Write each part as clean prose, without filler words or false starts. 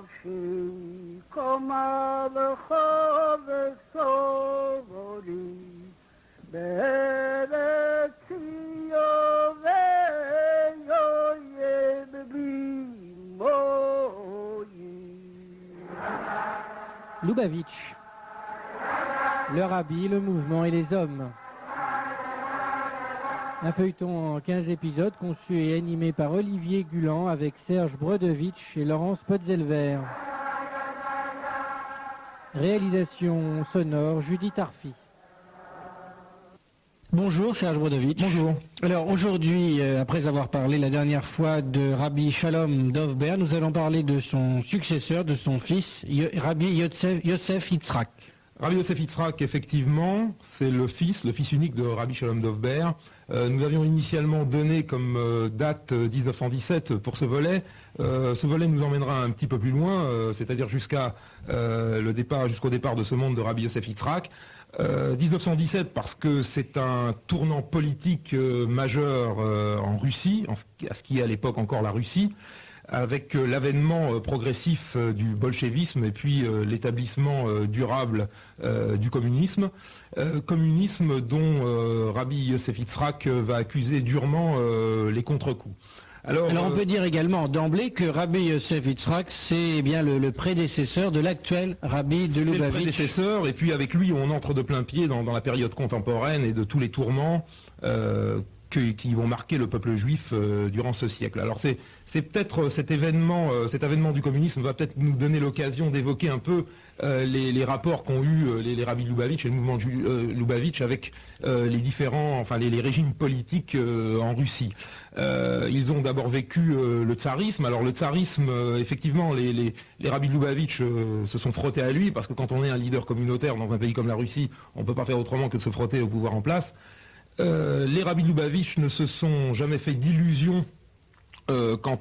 نفسي كما بخوف صبري بركي Lubavitch, le rabbi, le mouvement et les hommes. Un feuilleton en 15 épisodes conçu et animé par Olivier Gulan avec Serge Brodovitch et Laurence Potzelver. Réalisation sonore Judith Arfi. Bonjour Serge Brodovitch. Bonjour. Alors aujourd'hui, après avoir parlé la dernière fois de Rabbi Shalom Dovber, nous allons parler de son successeur, de son fils, Rabbi Yosef Yitzhak. Rabbi Yosef Yitzhak, effectivement, c'est le fils unique de Rabbi Shalom Dovber. Nous avions initialement donné comme date 1917 pour ce volet. Ce volet nous emmènera un petit peu plus loin, c'est-à-dire jusqu'au départ de ce monde de Rabbi Yosef Yitzhak. 1917 parce que c'est un tournant politique majeur en Russie, à ce qui est à l'époque encore la Russie, avec l'avènement progressif du bolchevisme et puis l'établissement durable du communisme. Communisme dont Rabbi Yosef Yitzhak va accuser durement les contre-coups. Alors on peut dire également d'emblée que Rabbi Yosef Yitzhak, c'est bien le prédécesseur de l'actuel Rabbi de Lubavitch. C'est le prédécesseur, et puis avec lui on entre de plein pied dans la période contemporaine et de tous les tourments qui vont marquer le peuple juif durant ce siècle. Alors c'est peut-être cet avènement du communisme va peut-être nous donner l'occasion d'évoquer un peu les rapports qu'ont eu les rabbis de Lubavitch et le mouvement de Lubavitch avec les régimes politiques en Russie. Ils ont d'abord vécu le tsarisme. Alors le tsarisme, effectivement, les rabbis de Lubavitch se sont frottés à lui, parce que quand on est un leader communautaire dans un pays comme la Russie, on ne peut pas faire autrement que de se frotter au pouvoir en place. Les rabbis de Lubavitch ne se sont jamais fait d'illusions quant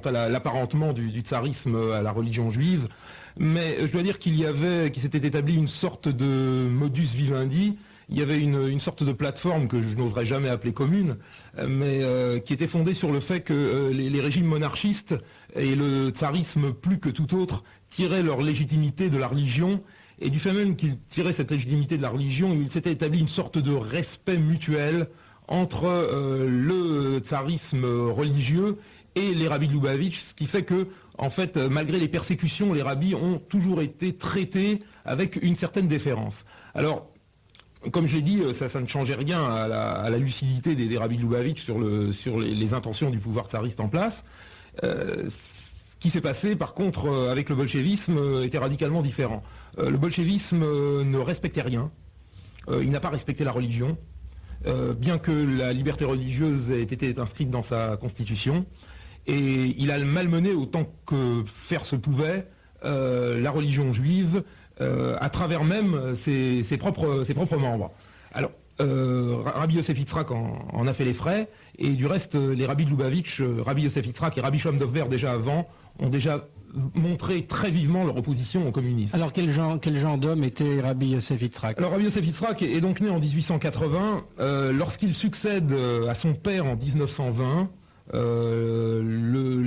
à l'apparentement du tsarisme à la religion juive, mais je dois dire qu'il s'était établi une sorte de modus vivendi. Il y avait une sorte de plateforme que je n'oserais jamais appeler commune, mais qui était fondée sur le fait que les régimes monarchistes et le tsarisme plus que tout autre tiraient leur légitimité de la religion. Et du fait même qu'ils tiraient cette légitimité de la religion, il s'était établi une sorte de respect mutuel entre le tsarisme religieux et les rabbis de Lubavitch, ce qui fait que, en fait, malgré les persécutions, les rabbis ont toujours été traités avec une certaine déférence. Alors, comme je l'ai dit, ça ne changeait rien à la lucidité des rabbis de Lubavitch sur les intentions du pouvoir tsariste en place. Ce qui s'est passé, par contre, avec le bolchevisme, était radicalement différent. Le bolchevisme ne respectait rien. Il n'a pas respecté la religion, bien que la liberté religieuse ait été inscrite dans sa constitution. Et il a malmené autant que faire se pouvait la religion juive, à travers même ses propres membres. Alors, Rabbi Yosef Yitzhak en a fait les frais, et du reste, les rabbis de Lubavitch, Rabbi Yosef Yitzhak et Rabbi Shalom Dovber déjà avant, ont déjà montré très vivement leur opposition au communisme. Alors quel genre d'homme était Rabbi Yosef Yitzhak? Alors Rabbi Yosef Yitzhak est donc né en 1880, lorsqu'il succède à son père en 1920.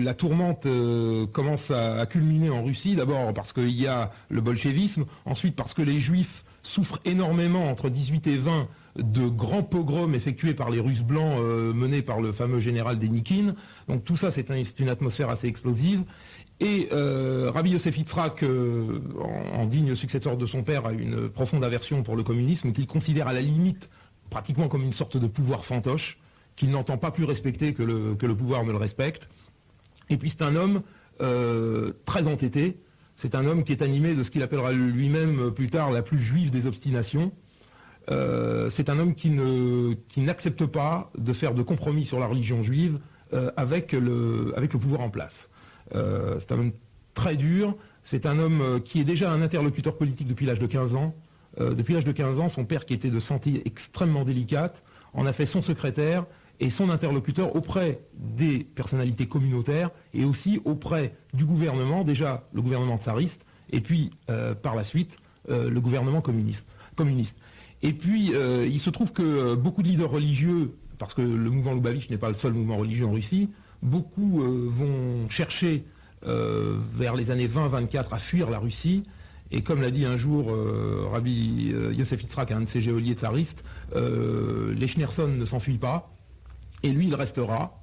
La tourmente commence à culminer en Russie, d'abord parce qu'il y a le bolchevisme, ensuite parce que les juifs souffrent énormément entre 18 et 20 de grands pogroms effectués par les Russes blancs menés par le fameux général Denikin. Donc tout ça, c'est une atmosphère assez explosive. Et Rabbi Yosef Yitzhak, en digne successeur de son père, a une profonde aversion pour le communisme qu'il considère à la limite pratiquement comme une sorte de pouvoir fantoche, qu'il n'entend pas plus respecter que le pouvoir ne le respecte. Et puis c'est un homme très entêté, c'est un homme qui est animé de ce qu'il appellera lui-même plus tard la plus juive des obstinations. C'est un homme qui n'accepte pas de faire de compromis sur la religion juive avec le pouvoir en place. C'est un homme très dur, c'est un homme qui est déjà un interlocuteur politique depuis l'âge de 15 ans. Depuis l'âge de 15 ans, son père, qui était de santé extrêmement délicate, en a fait son secrétaire et son interlocuteur auprès des personnalités communautaires et aussi auprès du gouvernement, déjà le gouvernement tsariste, et puis par la suite le gouvernement communiste. Et puis il se trouve que beaucoup de leaders religieux, parce que le mouvement Lubavitch n'est pas le seul mouvement religieux en Russie, beaucoup vont chercher vers les années 20-24 à fuir la Russie. Et comme l'a dit un jour Rabbi Yosef Yitzhak, un de ses geôliers tsaristes, les Schneerson ne s'enfuient pas, et lui il restera,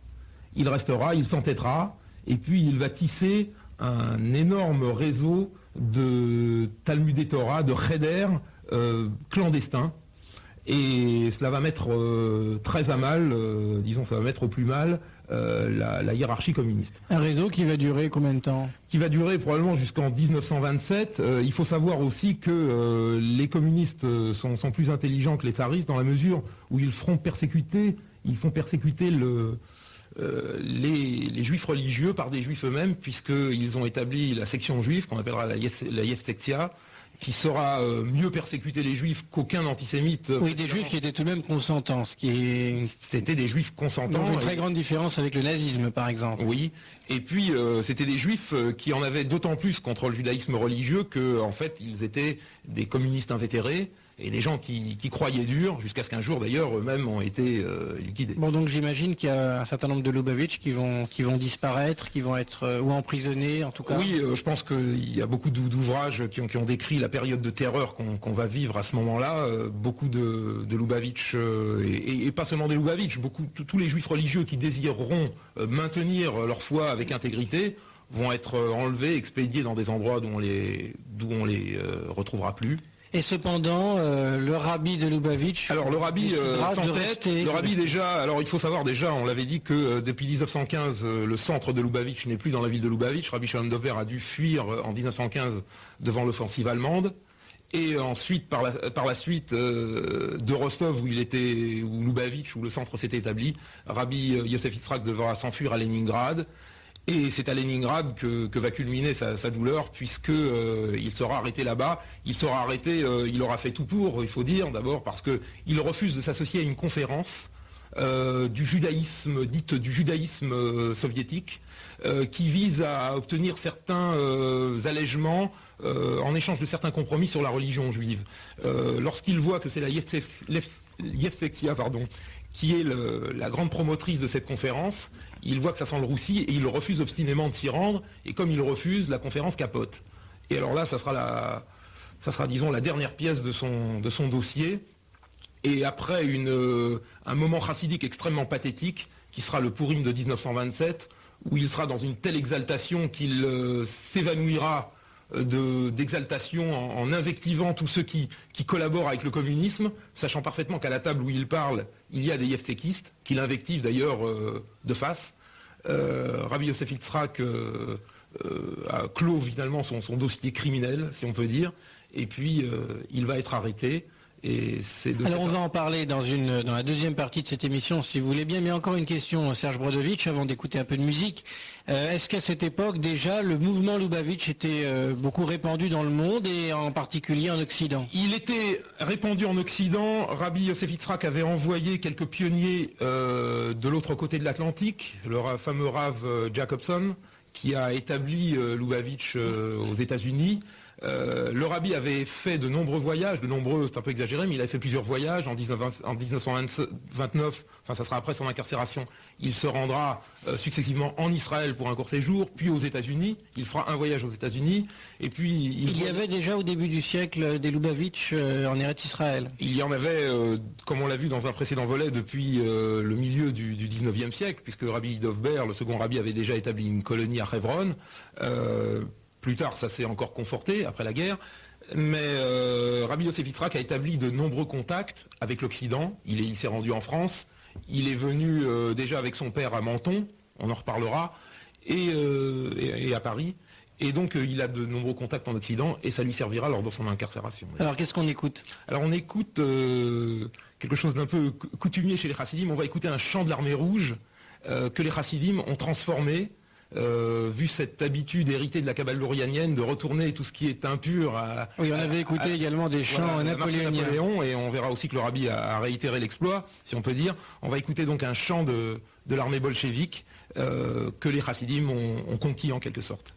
il s'entêtera, et puis il va tisser un énorme réseau de Talmudé Torah, de cheder clandestins, et cela va mettre très à mal, ça va mettre au plus mal la hiérarchie communiste. Un réseau qui va durer combien de temps? Qui va durer probablement jusqu'en 1927. Il faut savoir aussi que les communistes sont plus intelligents que les tsaristes dans la mesure où ils font persécuter les juifs religieux par des juifs eux-mêmes, puisqu'ils ont établi la section juive, qu'on appellera la Yeftektia, qui saura mieux persécuter les juifs qu'aucun antisémite. Oui, des juifs qui étaient tout de même consentants, C'était des juifs consentants. Donc une très grande différence avec le nazisme, par exemple. Oui, et puis c'était des juifs qui en avaient d'autant plus contre le judaïsme religieux qu'en fait, ils étaient des communistes invétérés, et des gens qui croyaient dur, jusqu'à ce qu'un jour, d'ailleurs, eux-mêmes ont été liquidés. Bon, donc j'imagine qu'il y a un certain nombre de Lubavitch qui vont disparaître, qui vont être ou emprisonnés, en tout cas. Oui, je pense qu'il y a beaucoup d'ouvrages qui ont décrit la période de terreur qu'on va vivre à ce moment-là. Beaucoup de Lubavitch, et pas seulement des Lubavitch, tous les juifs religieux qui désireront maintenir leur foi avec intégrité vont être enlevés, expédiés dans des endroits d'où on les retrouvera plus. Et cependant, le rabbi de Lubavitch... Alors le rabbi s'entête, alors il faut savoir déjà, on l'avait dit que depuis 1915, le centre de Lubavitch n'est plus dans la ville de Lubavitch. Rabbi Shalom Dov Ber a dû fuir en 1915 devant l'offensive allemande. Et ensuite, par la suite de Rostov, où Lubavitch, où le centre s'était établi, Rabbi Yosef Yitzhak devra s'enfuir à Leningrad. Et c'est à Leningrad que va culminer sa douleur, puisqu'il sera arrêté là-bas. Il aura fait tout pour, il faut dire, d'abord, parce qu'il refuse de s'associer à une conférence du judaïsme soviétique, qui vise à obtenir certains allègements en échange de certains compromis sur la religion juive. Lorsqu'il voit que c'est la Yeftektia, qui est la grande promotrice de cette conférence, il voit que ça sent le roussi et il refuse obstinément de s'y rendre, et comme il refuse, la conférence capote. Et alors là, ça sera disons, la dernière pièce de son dossier, et après un moment chassidique extrêmement pathétique, qui sera le Purim de 1927, où il sera dans une telle exaltation qu'il s'évanouira d'exaltation en invectivant tous ceux qui collaborent avec le communisme, sachant parfaitement qu'à la table où il parle, il y a des yeftekistes, qu'il invective d'ailleurs de face. Rabbi Yosef Yitzhak a clos finalement son dossier criminel, si on peut dire, et puis il va être arrêté. Et alors on va en parler dans la deuxième partie de cette émission, si vous voulez bien, mais encore une question, Serge Brodovitch, avant d'écouter un peu de musique. Est-ce qu'à cette époque, déjà, le mouvement Lubavitch était beaucoup répandu dans le monde, et en particulier en Occident? Il était répandu en Occident. Rabbi Yosef Yitzhak avait envoyé quelques pionniers de l'autre côté de l'Atlantique, le fameux Rav Jacobson, qui a établi Lubavitch aux États-Unis. Le rabbi avait fait de nombreux voyages, c'est un peu exagéré, mais il avait fait plusieurs voyages. En 1929, enfin ça sera après son incarcération, il se rendra successivement en Israël pour un court séjour, puis aux États-Unis. Il fera un voyage aux États-Unis, et puis il y avait déjà au début du siècle des Lubavitch en Eretz Israël. Il y en avait, comme on l'a vu dans un précédent volet, depuis le milieu du 19e siècle, puisque Rabbi Dov Ber, le second rabbi, avait déjà établi une colonie à Hebron. Plus tard, ça s'est encore conforté après la guerre. Mais Rabbi Yosef Yitzhak a établi de nombreux contacts avec l'Occident. Il s'est rendu en France. Il est venu déjà avec son père à Menton, on en reparlera, et à Paris. Et donc il a de nombreux contacts en Occident, et ça lui servira lors de son incarcération. Alors qu'est-ce qu'on écoute? Alors on écoute quelque chose d'un peu coutumier chez les Chassidim. On va écouter un chant de l'armée rouge que les Chassidim ont transformé, vu cette habitude héritée de la Kabbale lorianienne de retourner tout ce qui est impur à... Oui, on avait écouté également des chants napoléoniens. Et on verra aussi que le rabbi a réitéré l'exploit, si on peut dire. On va écouter donc un chant de l'armée bolchevique que les Chassidim ont conquis en quelque sorte.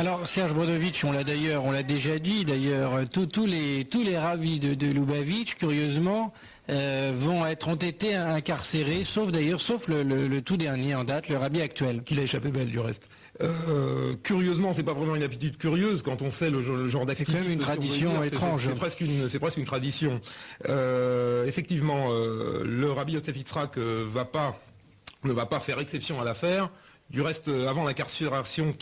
Alors Serge Brodovitch, on l'a déjà dit d'ailleurs, tous les rabbis de Lubavitch, curieusement, ont été incarcérés, sauf le tout dernier en date, le rabbi actuel. Qu'il a échappé belle du reste. Curieusement, c'est pas vraiment une habitude curieuse quand on sait le genre d'activité. C'est quand même une tradition étrange. C'est presque une tradition. Effectivement, le rabbi Yosef Yitzhak ne va pas faire exception à l'affaire. Du reste, avant l'incarcération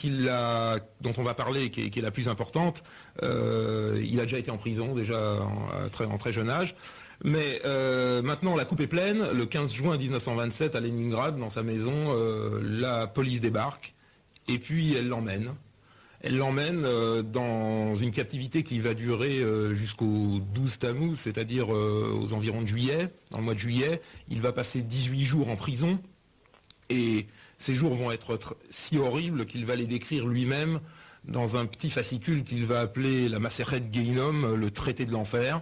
dont on va parler, qui est la plus importante, il a déjà été en prison, déjà en très jeune âge. Mais maintenant, la coupe est pleine. Le 15 juin 1927, à Leningrad, dans sa maison, la police débarque et puis elle l'emmène. Elle l'emmène dans une captivité qui va durer jusqu'au 12 Tammuz, c'est-à-dire aux environs de juillet. Dans le mois de juillet, il va passer 18 jours en prison et ces jours vont être si horribles qu'il va les décrire lui-même dans un petit fascicule qu'il va appeler la Maseret Gehinom, le traité de l'enfer.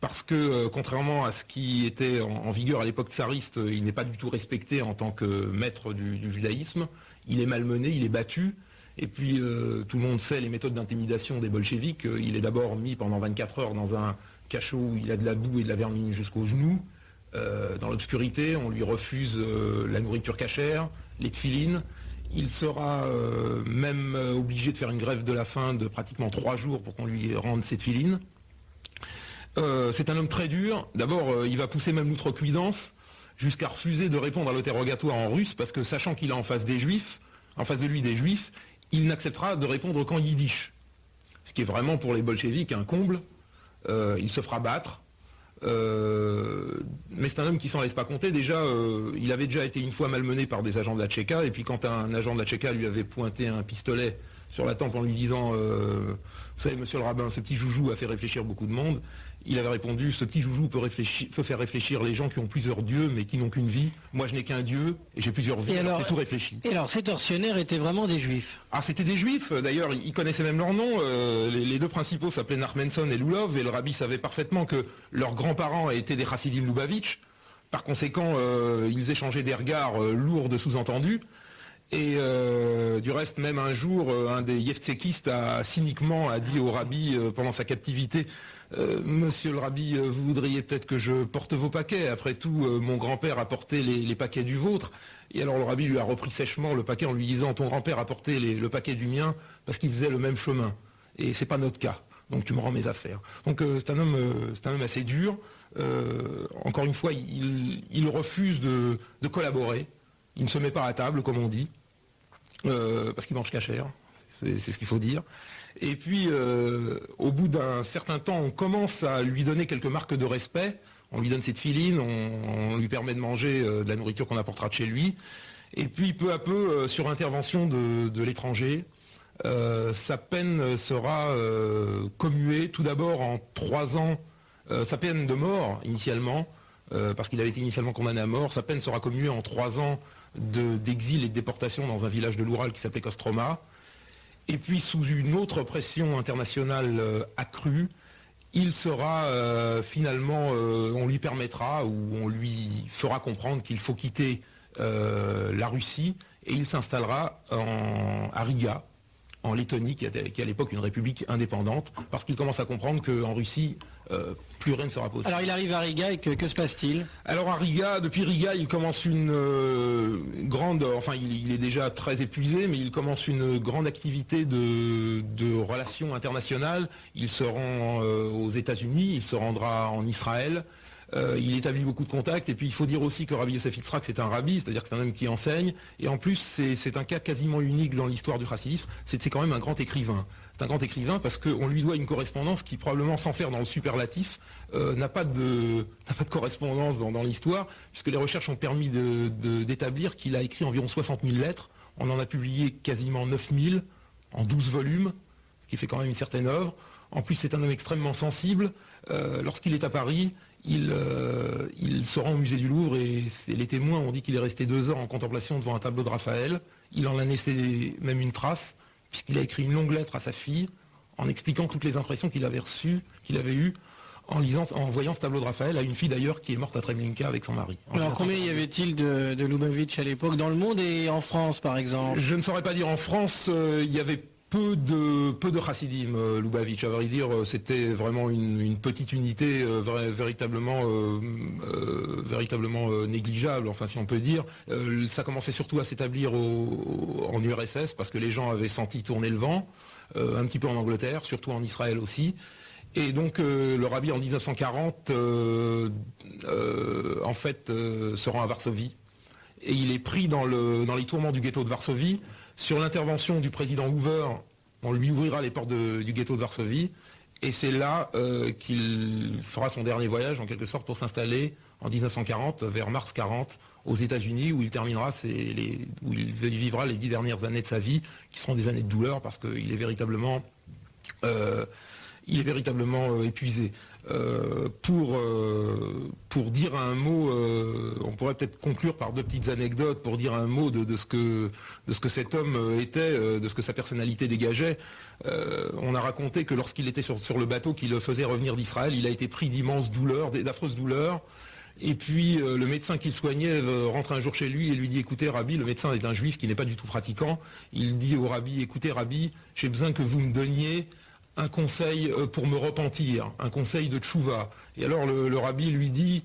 Parce que, contrairement à ce qui était en vigueur à l'époque tsariste, il n'est pas du tout respecté en tant que maître du judaïsme. Il est malmené, il est battu. Et puis, tout le monde sait les méthodes d'intimidation des bolcheviks. Il est d'abord mis pendant 24 heures dans un cachot où il a de la boue et de la vermine jusqu'aux genoux. Dans l'obscurité, on lui refuse la nourriture cachère, les tfilines. Il sera même obligé de faire une grève de la faim de pratiquement 3 jours pour qu'on lui rende ses tfilines. C'est un homme très dur. D'abord, il va pousser même l'outrecuidance jusqu'à refuser de répondre à l'interrogatoire en russe parce que, sachant qu'il a en face de lui des juifs, il n'acceptera de répondre qu'en yiddish. Ce qui est vraiment pour les bolcheviks un comble. Il se fera battre. Mais c'est un homme qui s'en laisse pas compter. Déjà, il avait déjà été une fois malmené par des agents de la Tchéka, et puis quand un agent de la Tchéka lui avait pointé un pistolet sur la tempe en lui disant vous savez, monsieur le rabbin, ce petit joujou a fait réfléchir beaucoup de monde, il avait répondu: ce petit joujou peut faire réfléchir les gens qui ont plusieurs dieux mais qui n'ont qu'une vie. Moi je n'ai qu'un dieu et j'ai plusieurs vies, alors c'est tout réfléchi. Et alors ces tortionnaires étaient vraiment des juifs? Ah, c'était des juifs, d'ailleurs ils connaissaient même leur nom. Les deux principaux s'appelaient Nachmenson et Lulov, et le rabbi savait parfaitement que leurs grands-parents étaient des Chassidim Lubavitch. Par conséquent, ils échangeaient des regards lourds de sous-entendus. Et du reste, même un jour, un des yevtsekistes a cyniquement dit au rabbi pendant sa captivité: monsieur le rabbi, vous voudriez peut-être que je porte vos paquets. Après tout, mon grand-père a porté les paquets du vôtre. Et alors le rabbi lui a repris sèchement le paquet en lui disant: ton grand-père a porté le paquet du mien parce qu'il faisait le même chemin. Et c'est pas notre cas. Donc tu me rends mes affaires. Donc c'est un homme assez dur. Encore une fois, il refuse de collaborer. Il ne se met pas à table, comme on dit, parce qu'il mange cachère, c'est ce qu'il faut dire. Et puis, au bout d'un certain temps, on commence à lui donner quelques marques de respect. On lui donne ses tfilines, on lui permet de manger de la nourriture qu'on apportera de chez lui. Et puis, peu à peu, sur intervention de l'étranger, sa peine sera commuée tout d'abord en 3 ans. Sa peine de mort, initialement, parce qu'il avait été initialement condamné à mort, sa peine sera commuée en 3 ans d'exil et de déportation dans un village de l'Oural qui s'appelait Kostroma. Et puis, sous une autre pression internationale accrue, il sera finalement, on lui permettra, ou on lui fera comprendre qu'il faut quitter la Russie, et il s'installera à Riga, en Lettonie, qui est à l'époque une république indépendante, parce qu'il commence à comprendre qu'en Russie, plus rien ne sera possible. Alors il arrive à Riga et que se passe-t-il? Alors à Riga, depuis Riga, il commence une grande, enfin il est déjà très épuisé, mais il commence une grande activité de relations internationales. Il se rend aux États-Unis, il se rendra en Israël. Il établit beaucoup de contacts, et puis il faut dire aussi que Rabbi Yosef Yitzhak, c'est un rabbi, c'est-à-dire que c'est un homme qui enseigne, et en plus c'est un cas quasiment unique dans l'histoire du chassidisme, c'est quand même un grand écrivain. C'est un grand écrivain parce qu'on lui doit une correspondance qui, probablement sans faire dans le superlatif, n'a pas de correspondance dans l'histoire, puisque les recherches ont permis d'établir qu'il a écrit environ 60 000 lettres. On en a publié quasiment 9 000 en 12 volumes, ce qui fait quand même une certaine œuvre. En plus, c'est un homme extrêmement sensible. Lorsqu'il est à Paris, il se rend au musée du Louvre, et les témoins ont dit qu'il est resté 2 heures en contemplation devant un tableau de Raphaël. Il en a laissé même une trace, puisqu'il a écrit une longue lettre à sa fille en expliquant toutes les impressions qu'il avait reçues, qu'il avait eues en voyant ce tableau de Raphaël, à une fille d'ailleurs qui est morte à Treblinka avec son mari. Alors combien y avait-il de Lubavitch à l'époque, dans le monde et en France par exemple? Je ne saurais pas dire. En France, il y avait peu de chassidim, Lubavitch. À vrai dire, c'était vraiment une petite unité véritablement négligeable, enfin si on peut dire. Ça commençait surtout à s'établir en URSS parce que les gens avaient senti tourner le vent, un petit peu en Angleterre, surtout en Israël aussi. Et donc le rabbi en 1940 en fait se rend à Varsovie et il est pris dans les tourments du ghetto de Varsovie. Sur l'intervention du président Hoover, on lui ouvrira les portes du ghetto de Varsovie et c'est là qu'il fera son dernier voyage en quelque sorte pour s'installer en 1940 vers mars 40 aux États-Unis où il terminera où il vivra les 10 dernières années de sa vie qui seront des années de douleur parce qu'il est véritablement épuisé. Pour dire un mot, on pourrait peut-être conclure par deux petites anecdotes pour dire un mot de ce que cet homme était, de ce que sa personnalité dégageait. On a raconté que lorsqu'il était sur le bateau qui le faisait revenir d'Israël, il a été pris d'immenses douleurs, d'affreuses douleurs. Et puis le médecin qui le soignait rentre un jour chez lui et lui dit écoutez Rabbi, le médecin est un juif qui n'est pas du tout pratiquant. Il dit au Rabbi écoutez Rabbi, j'ai besoin que vous me donniez un conseil pour me repentir, un conseil de tchouva. Et alors le rabbi lui dit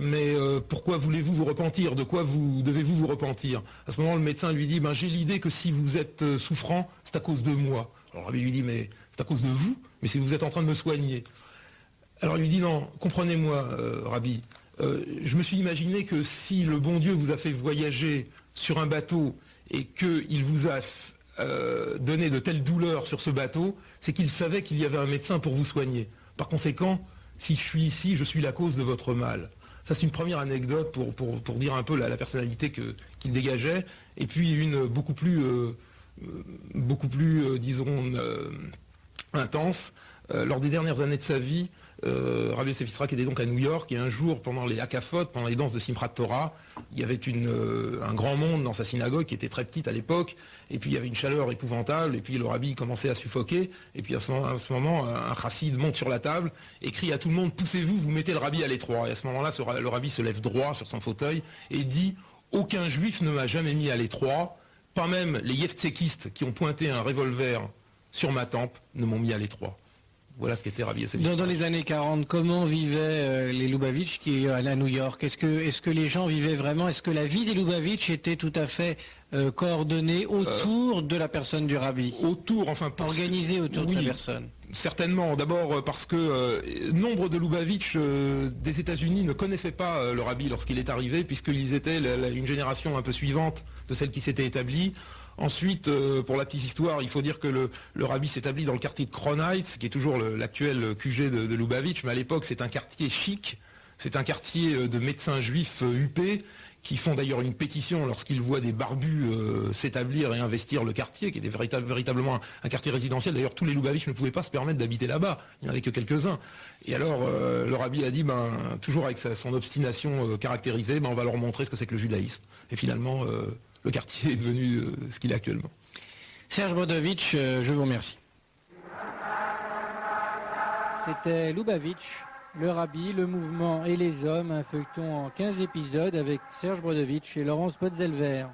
mais pourquoi voulez-vous vous repentir? De quoi devez-vous vous repentir? À ce moment le médecin lui dit j'ai l'idée que si vous êtes souffrant, c'est à cause de moi. Alors le rabbi lui dit mais c'est à cause de vous? Mais si vous êtes en train de me soigner. Alors il lui dit non, comprenez-moi Rabbi, je me suis imaginé que si le bon Dieu vous a fait voyager sur un bateau et qu'il vous a donné de telles douleurs sur ce bateau, c'est qu'il savait qu'il y avait un médecin pour vous soigner. Par conséquent, si je suis ici, je suis la cause de votre mal. Ça c'est une première anecdote pour dire un peu la personnalité qu'il dégageait, et puis une beaucoup plus disons, intense. Lors des dernières années de sa vie, Rabbi Yosef Yitzhak était donc à New York et un jour, pendant les Hakafot, pendant les danses de Simchat Torah, il y avait un grand monde dans sa synagogue qui était très petite à l'époque, et puis il y avait une chaleur épouvantable, et puis le rabbi commençait à suffoquer, et puis à ce moment un chassid monte sur la table et crie à tout le monde poussez-vous, vous mettez le rabbi à l'étroit. Et à ce moment-là, le rabbi se lève droit sur son fauteuil et dit aucun juif ne m'a jamais mis à l'étroit, pas même les yevtsekistes qui ont pointé un revolver sur ma tempe ne m'ont mis à l'étroit. Voilà ce qu'était Rabbi Yosef Yitzhak. Dans les années 40, comment vivaient les Lubavitch qui allaient à New York? Est-ce que les gens vivaient vraiment? Est-ce que la vie des Lubavitch était tout à fait coordonnée autour de la personne du Rabbi? Organisée autour de sa personne? Certainement. D'abord parce que nombre de Lubavitch des États-Unis ne connaissaient pas le Rabbi lorsqu'il est arrivé, puisqu'ils étaient une génération un peu suivante de celle qui s'était établie. Ensuite, pour la petite histoire, il faut dire que le Rabbi s'établit dans le quartier de Crown Heights, qui est toujours l'actuel QG de Lubavitch, mais à l'époque c'est un quartier chic, c'est un quartier de médecins juifs huppés, qui font d'ailleurs une pétition lorsqu'ils voient des barbus s'établir et investir le quartier, qui était véritablement un quartier résidentiel. D'ailleurs, tous les Lubavitch ne pouvaient pas se permettre d'habiter là-bas, il n'y en avait que quelques-uns. Et alors, le Rabbi a dit, toujours avec son obstination caractérisée, on va leur montrer ce que c'est que le judaïsme. Et finalement, le quartier est devenu ce qu'il est actuellement. Serge Brodovitch, je vous remercie. C'était Lubavitch, le Rabbi, le mouvement et les hommes, un feuilleton en 15 épisodes avec Serge Brodovitch et Laurence Potzelver.